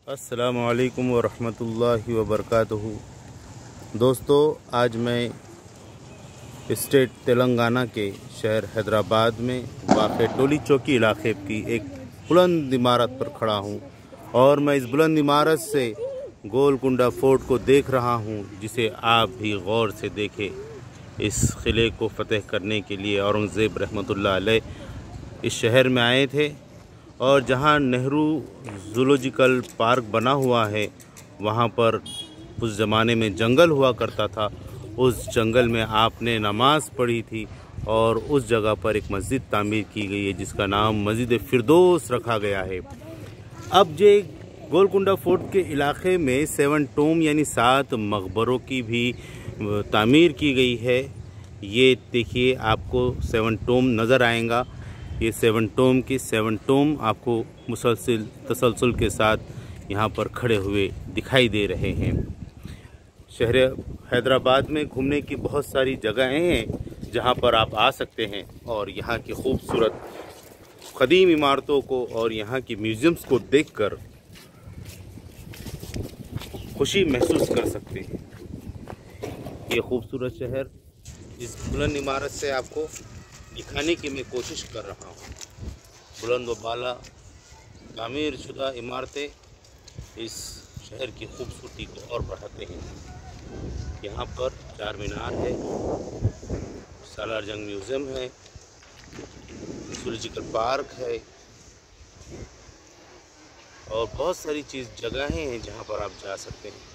अस्सलामु अलैकुम वरहमतुल्लाहि वबरकातुहू। दोस्तों, आज मैं स्टेट तेलंगाना के शहर हैदराबाद में वाक़ टोली चौकी इलाके की एक बुलंद इमारत पर खड़ा हूँ और मैं इस बुलंद इमारत से गोलकुंडा फोर्ट को देख रहा हूँ, जिसे आप भी गौर से देखें। इस किले को फ़तेह करने के लिए औरंगज़ेब रहमतुल्लाह अलैह इस शहर में आए थे और जहाँ नेहरू ज़ूलॉजिकल पार्क बना हुआ है, वहाँ पर उस ज़माने में जंगल हुआ करता था। उस जंगल में आपने नमाज़ पढ़ी थी और उस जगह पर एक मस्जिद तामीर की गई है जिसका नाम मस्जिद फ़िरदौस रखा गया है। अब जे गोलकुंडा फोर्ट के इलाके में 7 टोम यानी 7 मकबरों की भी तामीर की गई है। ये देखिए, आपको 7 टोम नज़र आएगा। ये 7 टोम की 7 टोम आपको मुसलसल तसलसल के साथ यहाँ पर खड़े हुए दिखाई दे रहे हैं। शहर हैदराबाद में घूमने की बहुत सारी जगहें हैं जहाँ पर आप आ सकते हैं और यहाँ की खूबसूरत कदीम इमारतों को और यहाँ की म्यूज़ियम्स को देखकर खुशी महसूस कर सकते हैं। ये खूबसूरत शहर इस बुलंद इमारत से आपको दिखाने की मैं कोशिश कर रहा हूँ। बुलंद व बाला तामीर शुदा इमारतें इस शहर की खूबसूरती को और बढ़ाते हैं। यहाँ पर चार मीनार है, सालार जंग म्यूज़ियम है, ज़ूलॉजिकल पार्क है और बहुत सारी जगहें हैं जहाँ पर आप जा सकते हैं।